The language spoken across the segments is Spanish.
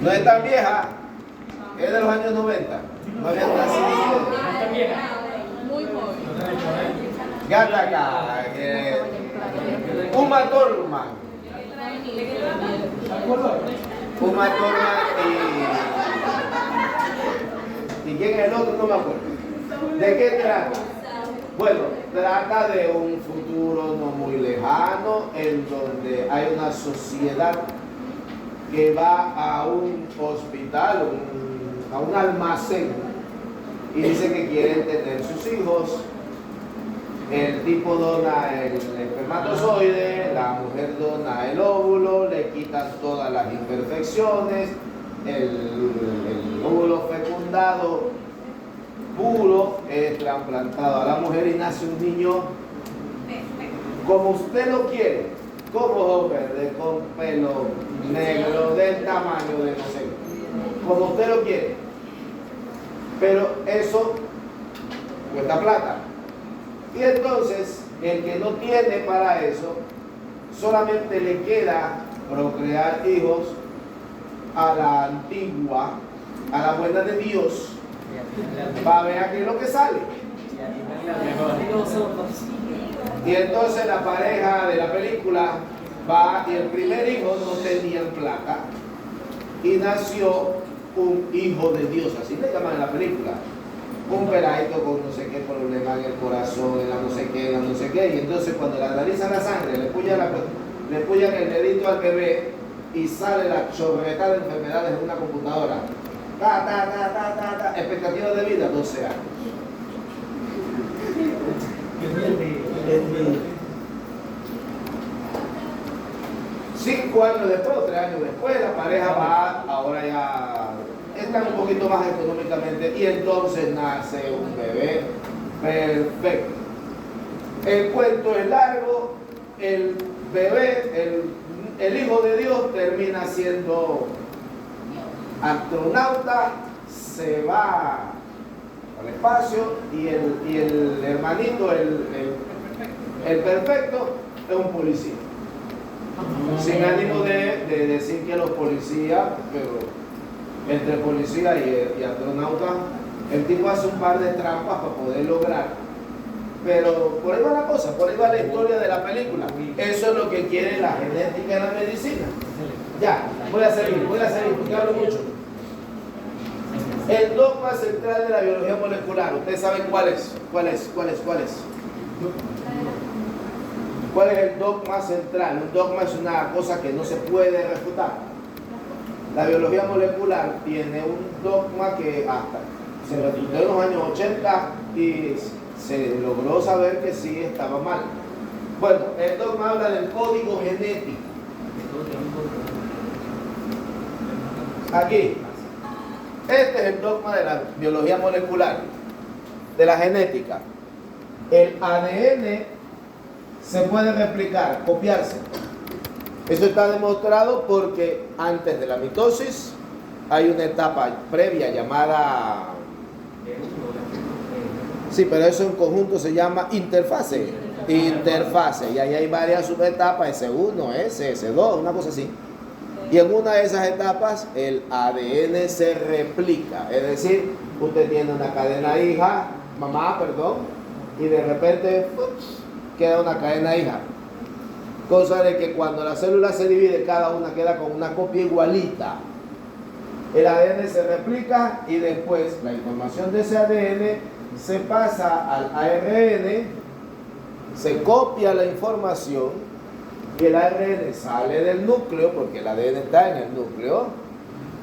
No es tan vieja, es de los años 90. No había nacido. Muy joven. Gataca, Uma Thurman. Uma Thurman y ¿quién es el otro? No me acuerdo. ¿De qué trata? Bueno, trata de un futuro no muy lejano en donde hay una sociedad que va a un hospital, a un almacén y dice que quieren tener sus hijos. El tipo dona el espermatozoide, la mujer dona el óvulo, le quitan todas las imperfecciones, el óvulo fecundado puro es trasplantado a la mujer y nace un niño como usted lo quiere, con ojos verdes, con pelo negro, del tamaño de no sé, como usted lo quiere. Pero eso cuesta plata. Y entonces, el que no tiene para eso, solamente le queda procrear hijos a la antigua, a la buena de Dios, para ver qué es lo que sale. Y entonces la pareja de la película va y el primer hijo no tenía plata y nació un hijo de Dios, así le llaman en la película. Un peladito con no sé qué problema en el corazón, en la no sé qué, en la no sé qué, y entonces cuando le analizan la sangre, le puyan el dedito al bebé y sale la chorreta de enfermedades en una computadora. Expectativa de vida, 12 años. 5 años después, o 3 años después, la pareja va, ahora ya están un poquito más económicamente y entonces nace un bebé perfecto. El cuento es largo, el bebé, el hijo de Dios termina siendo astronauta, se va al espacio y el hermanito, el perfecto, es un policía. Sin ánimo de decir que los policías, pero entre policía y astronauta, el tipo hace un par de trampas para poder lograr. Pero por ahí va la cosa, por ahí va la historia de la película. Eso es lo que quiere la genética y la medicina. Ya, voy a seguir, porque hablo mucho. El dogma central de la biología molecular, ¿ustedes saben cuál es? ¿Cuál es el dogma central? Un dogma es una cosa que no se puede refutar. La biología molecular tiene un dogma que hasta se refutó en los años 80 y se logró saber que sí estaba mal. Bueno, el dogma habla del código genético. Aquí. Este es el dogma de la biología molecular, de la genética. El ADN se puede replicar, copiarse. Eso está demostrado porque antes de la mitosis hay una etapa previa llamada... Sí, pero eso en conjunto se llama interfase. Interfase. Y ahí hay varias subetapas, S1, S, S2, una cosa así. Y en una de esas etapas el ADN se replica. Es decir, usted tiene una cadena mamá, y de repente queda una cadena hija. Cosa de que cuando la célula se divide, cada una queda con una copia igualita. El ADN se replica y después la información de ese ADN se pasa al ARN, se copia la información y el ARN sale del núcleo, porque el ADN está en el núcleo.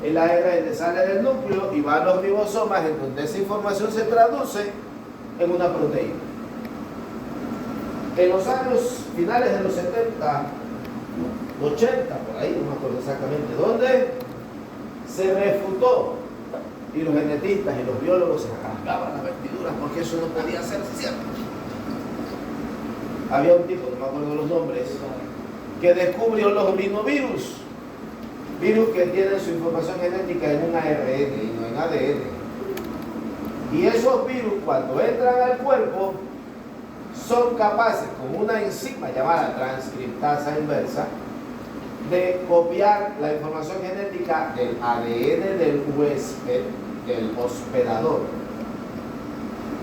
El ARN sale del núcleo y va a los ribosomas, en donde esa información se traduce en una proteína. En los años finales de los 70, 80, por ahí, no me acuerdo exactamente dónde, se refutó y los genetistas y los biólogos se arrancaban las vestiduras porque eso no podía ser cierto. Había un tipo, no me acuerdo los nombres, que descubrió los rinovirus, virus que tienen su información genética en un ARN y no en ADN. Y esos virus, cuando entran al cuerpo, son capaces, con una enzima llamada transcriptasa inversa, de copiar la información genética del ADN del huésped, del hospedador.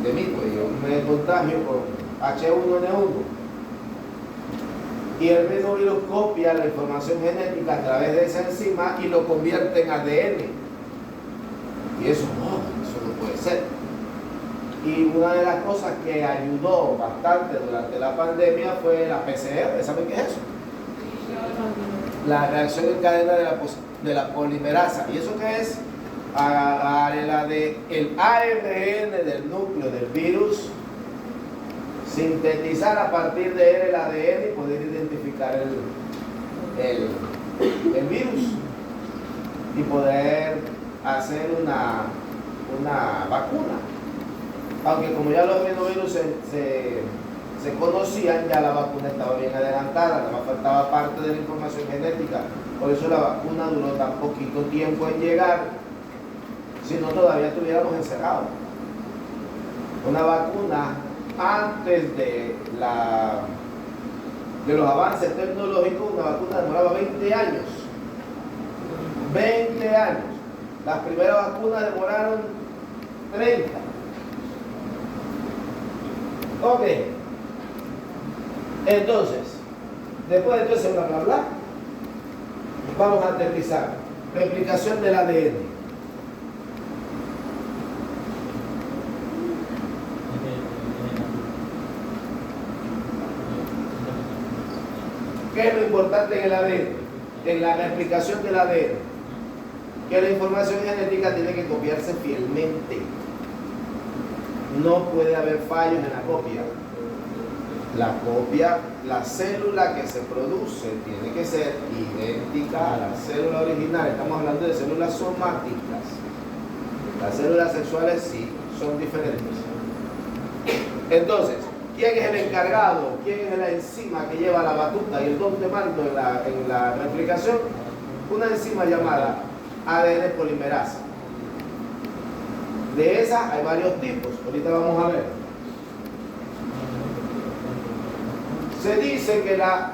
De mí, pues yo me contagio con H1N1. Y el mismo virus copia la información genética a través de esa enzima y lo convierte en ADN. Y eso no puede ser. Y una de las cosas que ayudó bastante durante la pandemia fue la PCR. ¿Saben qué es eso? La reacción en cadena de la polimerasa. ¿Y eso qué es? Agarrar el ARN del núcleo del virus, sintetizar a partir de él el ADN y poder identificar el virus y poder hacer una vacuna. Aunque como ya los rinovirus se conocían, ya la vacuna estaba bien adelantada, nada más faltaba parte de la información genética. Por eso la vacuna duró tan poquito tiempo en llegar, si no todavía estuviéramos encerrados. Una vacuna antes de los avances tecnológicos, una vacuna demoraba 20 años. 20 años. Las primeras vacunas demoraron 30. Ok. Entonces, después de todo ese bla bla bla, vamos a aterrizar. Replicación del ADN. ¿Qué es lo importante en el ADN? En la replicación del ADN. Que la información genética tiene que copiarse fielmente. No puede haber fallos en la copia. La célula que se produce tiene que ser idéntica a la célula original. Estamos hablando de células somáticas. Las células sexuales sí son diferentes. Entonces, ¿quién es el encargado? ¿Quién es la enzima que lleva la batuta y el don de mando en la replicación? Una enzima llamada ADN polimerasa. De esas hay varios tipos. Ahorita vamos a ver. Se dice que la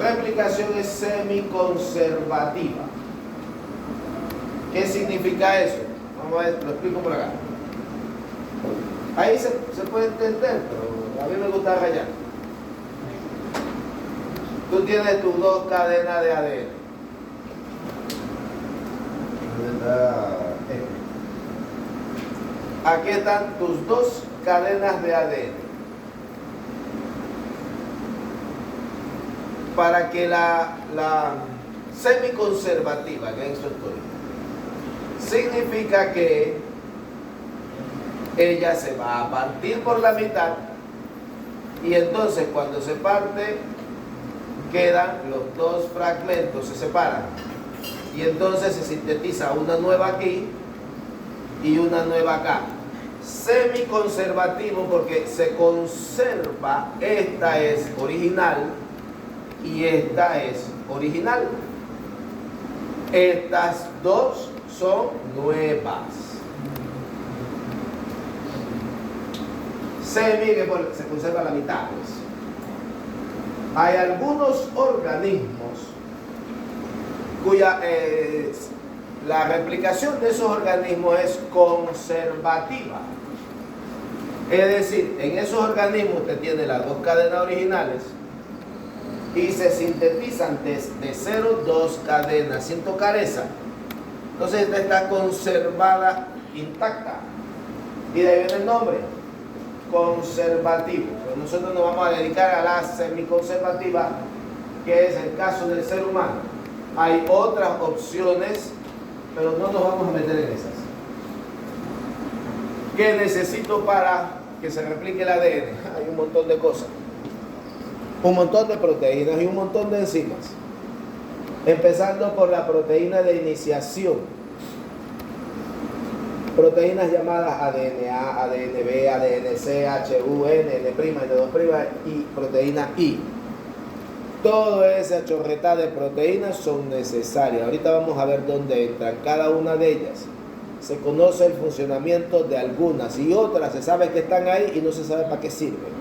replicación es semiconservativa. ¿Qué significa eso? Vamos a ver, lo explico por acá. Ahí se puede entender, pero a mí me gusta rayar. Tú tienes tus dos cadenas de ADN. Aquí están tus dos cadenas de ADN. Para que la semiconservativa, que en su estoy, significa que ella se va a partir por la mitad y entonces cuando se parte quedan los dos fragmentos, se separan y entonces se sintetiza una nueva aquí y una nueva acá. Semiconservativo porque se conserva, esta es original y esta es original. Estas dos son nuevas. Semi que se conserva la mitad, pues. Hay algunos organismos cuya la replicación de esos organismos es conservativa. Es decir, en esos organismos usted tiene las dos cadenas originales y se sintetizan desde 0 dos cadenas sin tocar esa. Entonces esta está conservada, intacta. Y de ahí viene el nombre, conservativo. Pero nosotros nos vamos a dedicar a la semiconservativa, que es el caso del ser humano. Hay otras opciones, pero no nos vamos a meter en esas. ¿Qué necesito para que se replique el ADN? Hay un montón de cosas. Un montón de proteínas y un montón de enzimas. Empezando por la proteína de iniciación. Proteínas llamadas ADNA, ADNB, ADNC, HU, N, N', N2' y proteína I. Toda esa chorreta de proteínas son necesarias. Ahorita vamos a ver dónde entran cada una de ellas. Se conoce el funcionamiento de algunas y otras se sabe que están ahí y no se sabe para qué sirven.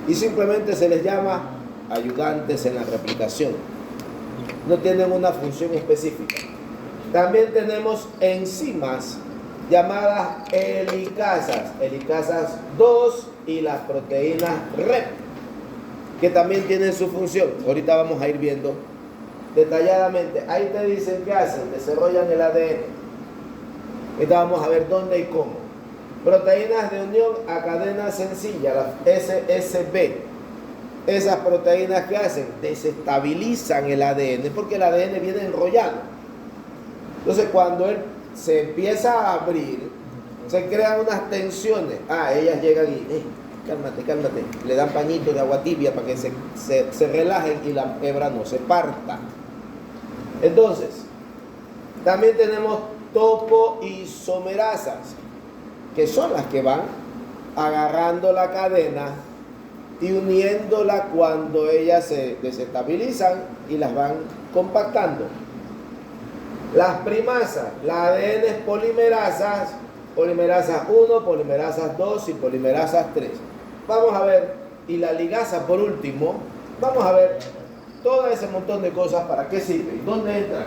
Y simplemente se les llama ayudantes en la replicación. no tienen una función específica. También tenemos enzimas llamadas helicasas 2 y las proteínas REP, que también tienen su función. Ahorita vamos a ir viendo detalladamente. Ahí te dicen qué hacen, desarrollan el ADN. Ahorita vamos a ver dónde y cómo. Proteínas de unión a cadena sencilla, las SSB. Esas proteínas que hacen, desestabilizan el ADN, porque el ADN viene enrollado. Entonces cuando él se empieza a abrir, se crean unas tensiones. Ellas llegan y, cálmate, le dan pañito de agua tibia para que se relajen y la hebra no se parta. Entonces, también tenemos topoisomerasas, que son las que van agarrando la cadena y uniéndola cuando ellas se desestabilizan y las van compactando. Las primasas, la ADN es polimerasas 1, polimerasas 2 y polimerasas 3. Vamos a ver, y la ligasa por último, vamos a ver todo ese montón de cosas, para qué sirve y dónde entra.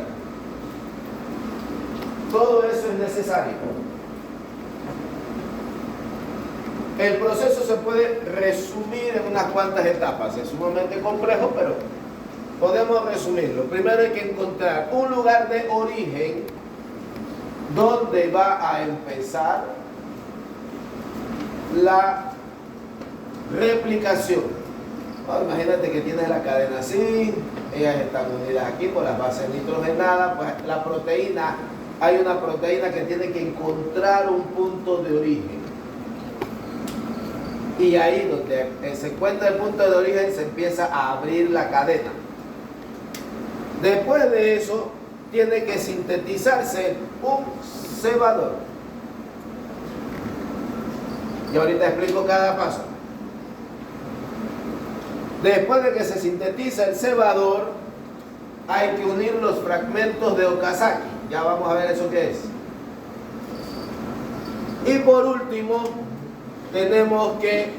Todo eso es necesario. El proceso se puede resumir en unas cuantas etapas. Es sumamente complejo, pero podemos resumirlo. Primero hay que encontrar un lugar de origen donde va a empezar la replicación. Imagínate que tienes la cadena así, ellas están unidas aquí por las bases nitrogenadas, pues la proteína, hay una proteína que tiene que encontrar un punto de origen. Y ahí donde se encuentra el punto de origen se empieza a abrir la cadena. Después de eso tiene que sintetizarse un cebador. Y ahorita explico cada paso. Después de que se sintetiza el cebador, hay que unir los fragmentos de Okazaki. Ya vamos a ver eso qué es. Y por último, tenemos que,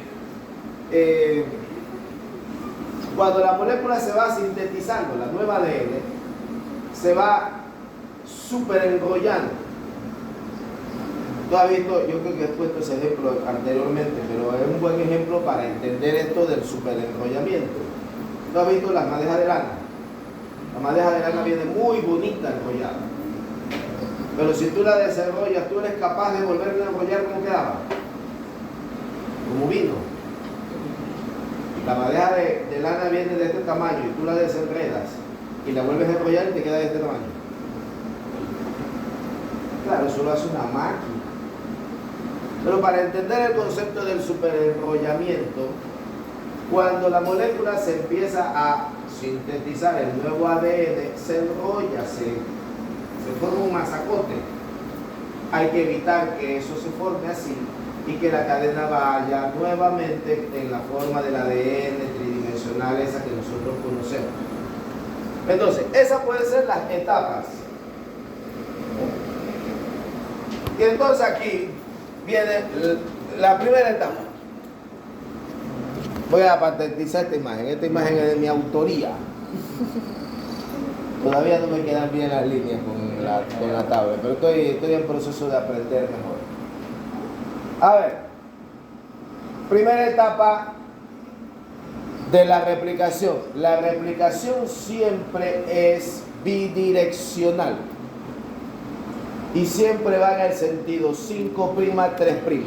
cuando la molécula se va sintetizando, la nueva ADN, se va súper enrollando. Tú has visto, yo creo que he puesto ese ejemplo anteriormente, pero es un buen ejemplo para entender esto del súper enrollamiento. Tú has visto las madejas de lana. La madeja de lana viene muy bonita enrollada. Pero si tú la desenrollas, tú eres capaz de volverla a enrollar como quedaba. Como vino. La madeja de lana viene de este tamaño y tú la desenredas y la vuelves a enrollar y te queda de este tamaño. Claro, eso lo hace una máquina. Pero para entender el concepto del superenrollamiento, cuando la molécula se empieza a sintetizar el nuevo ADN, se enrolla, se forma un masacote. Hay que evitar que eso se forme así y que la cadena vaya nuevamente en la forma del ADN tridimensional, esa que nosotros conocemos. Entonces, esas pueden ser las etapas. Y entonces aquí viene la primera etapa. Voy a patentizar esta imagen. Esta imagen es de mi autoría. Todavía no me quedan bien las líneas con la tablet, pero estoy en proceso de aprender mejor. A ver, primera etapa de la replicación. La replicación siempre es bidireccional y siempre va en el sentido 5', 3'.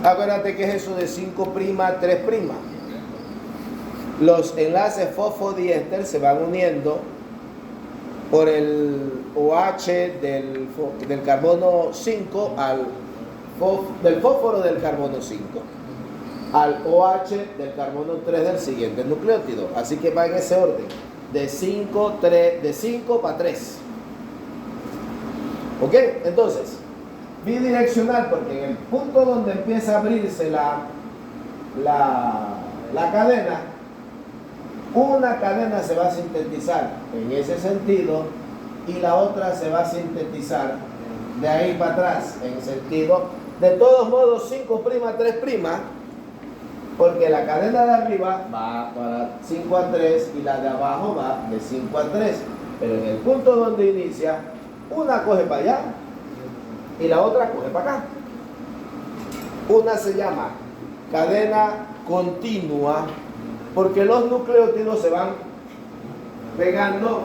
Acuérdate que es eso de 5', 3'. Los enlaces fosfodiéster se van uniendo por el OH del carbono 5 del fósforo del carbono 5 al OH del carbono 3 del siguiente nucleótido. Así que va en ese orden, de 5 para 3. ¿Ok? Entonces, bidireccional, porque en el punto donde empieza a abrirse la cadena, una cadena se va a sintetizar en ese sentido y la otra se va a sintetizar de ahí para atrás en sentido. De todos modos, 5', 3', Porque la cadena de arriba va para 5 a 3 y la de abajo va de 5 a 3. Pero en el punto donde inicia, una coge para allá y la otra coge para acá. Una se llama cadena continua porque los nucleótidos se van pegando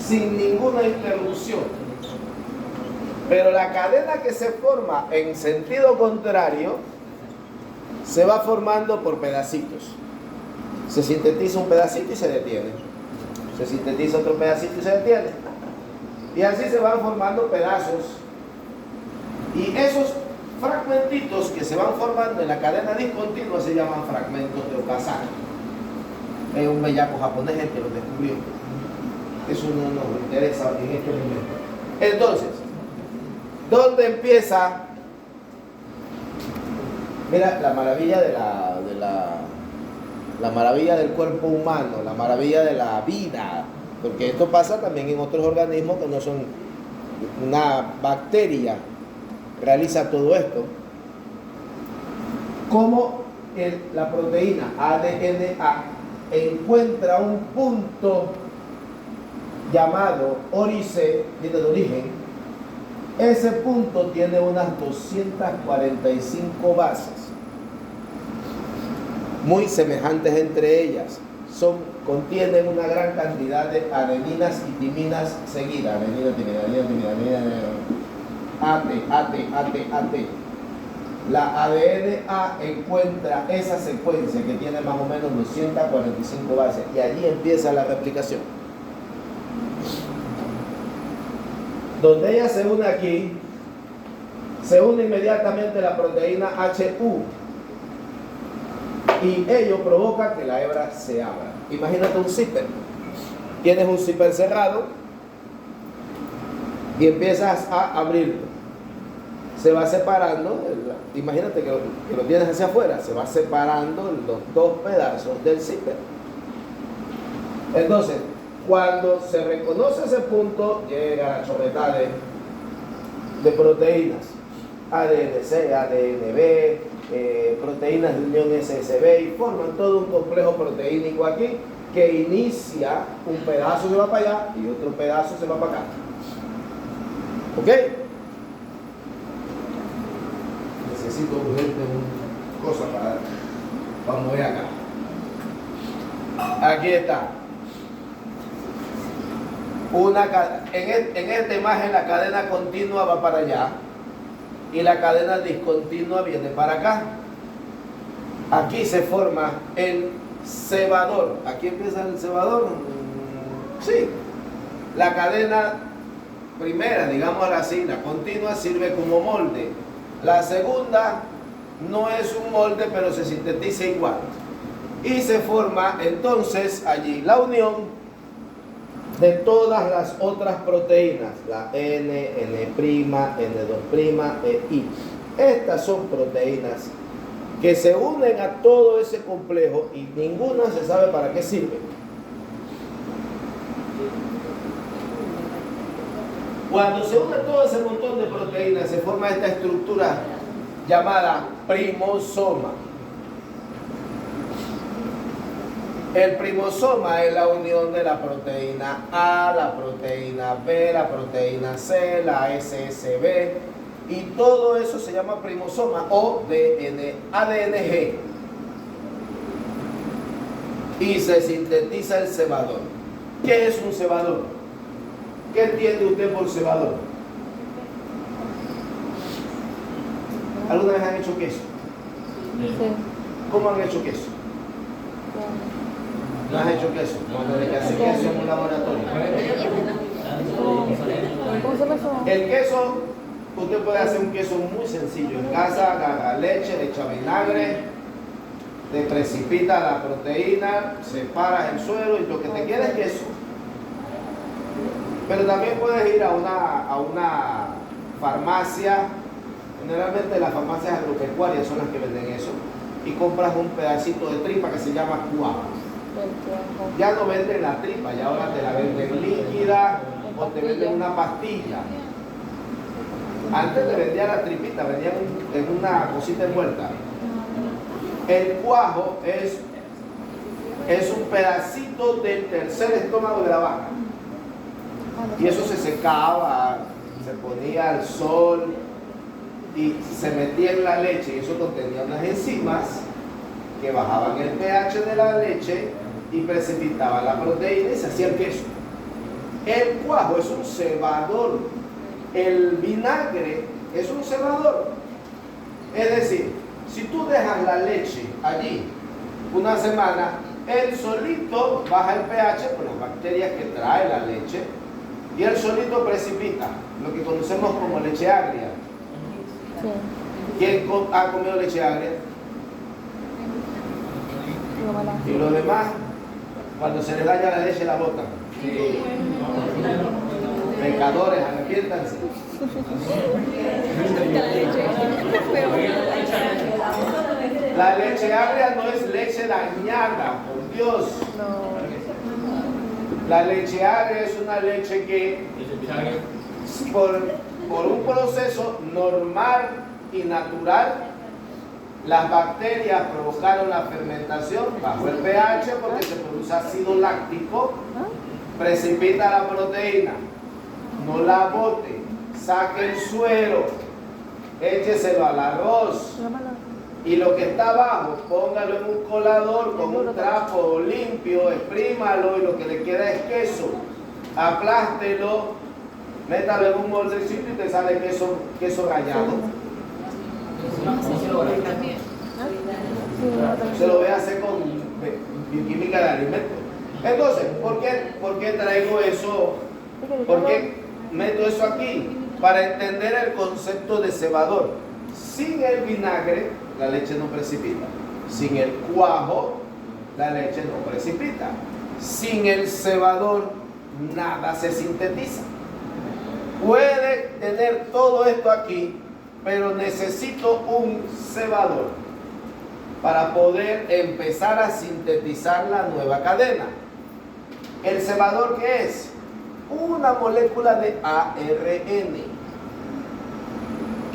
sin ninguna interrupción. Pero la cadena que se forma en sentido contrario se va formando por pedacitos. Se sintetiza un pedacito y se detiene. Se sintetiza otro pedacito y se detiene. Y así se van formando pedazos. Y esos fragmentitos que se van formando en la cadena discontinua se llaman fragmentos de Okazaki. Es un bellaco japonés el que lo descubrió. Eso no nos interesa en este momento. Entonces, ¿dónde empieza? Mira, la maravilla la maravilla del cuerpo humano, la maravilla de la vida, porque esto pasa también en otros organismos que no son una bacteria, realiza todo esto. Cómo la proteína ADNA encuentra un punto llamado órice, viene de origen. Ese punto tiene unas 245 bases, muy semejantes entre ellas. Contienen una gran cantidad de adeninas y timinas seguidas. Adenina, timina, AT. La ADNA encuentra esa secuencia que tiene más o menos 245 bases y allí empieza la replicación. Donde ella se une aquí, se une inmediatamente la proteína HU y ello provoca que la hebra se abra. Imagínate un zipper. Tienes un zipper cerrado y empiezas a abrirlo. Se va separando, imagínate que lo tienes hacia afuera, se va separando los dos pedazos del zipper. Entonces, cuando se reconoce ese punto, llega la chorretada de proteínas, ADN-C, ADN-B, proteínas de unión SSB, y forman todo un complejo proteínico aquí que inicia, un pedazo se va para allá y otro pedazo se va para acá. ¿Ok? Necesito urgente una cosa para mover acá. Aquí está. En esta imagen la cadena continua va para allá y la cadena discontinua viene para acá. Aquí se forma el cebador. ¿Aquí empieza el cebador? Sí. La cadena primera, digámosla así, la continua sirve como molde. La segunda no es un molde, pero se sintetiza igual. Y se forma entonces allí la unión de todas las otras proteínas, la N, N', N2', e I. Estas son proteínas que se unen a todo ese complejo y ninguna se sabe para qué sirve. Cuando se une todo ese montón de proteínas, se forma esta estructura llamada primosoma. El primosoma es la unión de la proteína A, la proteína B, la proteína C, la SSB, y todo eso se llama primosoma o ADNG. Y se sintetiza el cebador. ¿Qué es un cebador? ¿Qué entiende usted por cebador? ¿Alguna vez han hecho queso? Sí. ¿Cómo han hecho queso? ¿No has hecho queso? Cuando le hace queso en un laboratorio. ¿Cómo se me suena? El queso, usted puede hacer un queso muy sencillo. En casa, agarra leche, le echa vinagre, te precipita la proteína, separas el suelo y lo que te queda es queso. Pero también puedes ir a una farmacia. Generalmente las farmacias agropecuarias son las que venden eso. Y compras un pedacito de tripa que se llama cuava. Ya no venden la tripa, ya ahora te la venden líquida o te venden una pastilla. Antes te vendían la tripita, vendían en una cosita envuelta. El cuajo es un pedacito del tercer estómago de la vaca. Y eso se secaba, se ponía al sol y se metía en la leche, y eso contenía unas enzimas que bajaban el pH de la leche y precipitaban la proteína y se hacía el queso. El cuajo es un cebador. El vinagre es un cebador. Es decir, si tú dejas la leche allí una semana, él solito baja el pH por las bacterias que trae la leche y él solito precipita lo que conocemos como leche agria. Sí. ¿Quién ha comido leche agria? Y los demás, cuando se les daña la leche, la botan. Sí. Pecadores, arrepiéntanse. La leche agria no es leche dañada, por Dios. No. La leche agria es una leche que por un proceso normal y natural, las bacterias provocaron la fermentación bajo el pH porque se produce ácido láctico, precipita la proteína, no la bote, saque el suero, écheselo al arroz y lo que está abajo, póngalo en un colador con un trapo limpio, exprímalo y lo que le queda es queso, aplástelo, métalo en un moldecito y te sale queso rallado. Se lo voy a hacer con bioquímica de alimentos. Entonces, ¿por qué traigo eso? ¿Por qué meto eso aquí? Para entender el concepto de cebador. Sin el vinagre, la leche no precipita. Sin el cuajo, la leche no precipita. Sin el cebador, nada se sintetiza. Puede tener todo esto aquí, pero necesito un cebador para poder empezar a sintetizar la nueva cadena. ¿El cebador qué es? Una molécula de ARN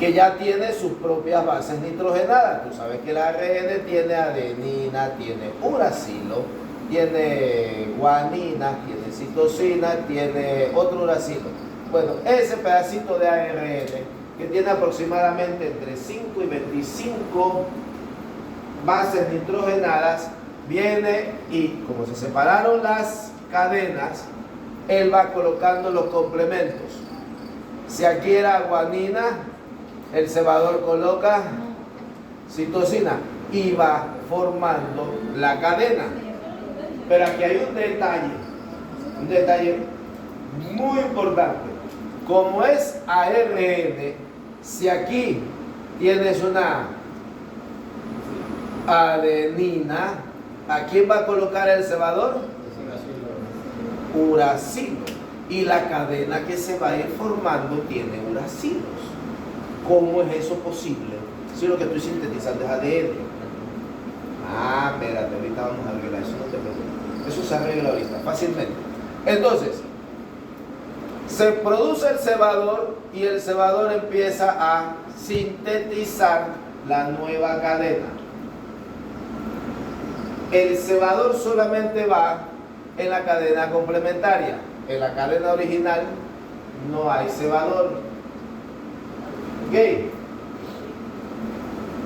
que ya tiene sus propias bases nitrogenadas. Tú sabes que el ARN tiene adenina, tiene uracilo, tiene guanina, tiene citosina, tiene otro uracilo. Bueno, ese pedacito de ARN que tiene aproximadamente entre 5 y 25 bases nitrogenadas, viene y como se separaron las cadenas, él va colocando los complementos. Si aquí era guanina, el cebador coloca citosina y va formando la cadena. Pero aquí hay un detalle muy importante. Como es ARN, si aquí tienes una adenina, ¿a quién va a colocar el cebador? Uracilo. Y la cadena que se va a ir formando tiene uracilos. ¿Cómo es eso posible? Si lo que estoy sintetizando es ADN. Espérate, ahorita vamos a arreglar eso, no te preocupes. Eso se arregla ahorita, fácilmente. Entonces, se produce el cebador y el cebador empieza a sintetizar la nueva cadena. El cebador solamente va en la cadena complementaria. En la cadena original no hay cebador. ¿Ok?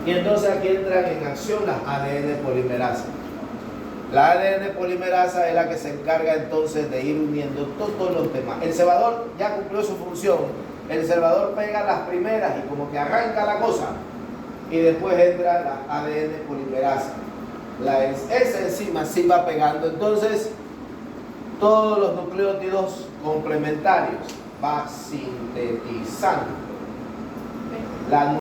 Y entonces aquí entran en acción las ADN polimerasa. La ADN polimerasa es la que se encarga entonces de ir uniendo todos los demás. El cebador ya cumplió su función. El cebador pega las primeras y como que arranca la cosa. Y después entra la ADN polimerasa. Esa enzima sí va pegando. Entonces, todos los nucleótidos complementarios va sintetizando.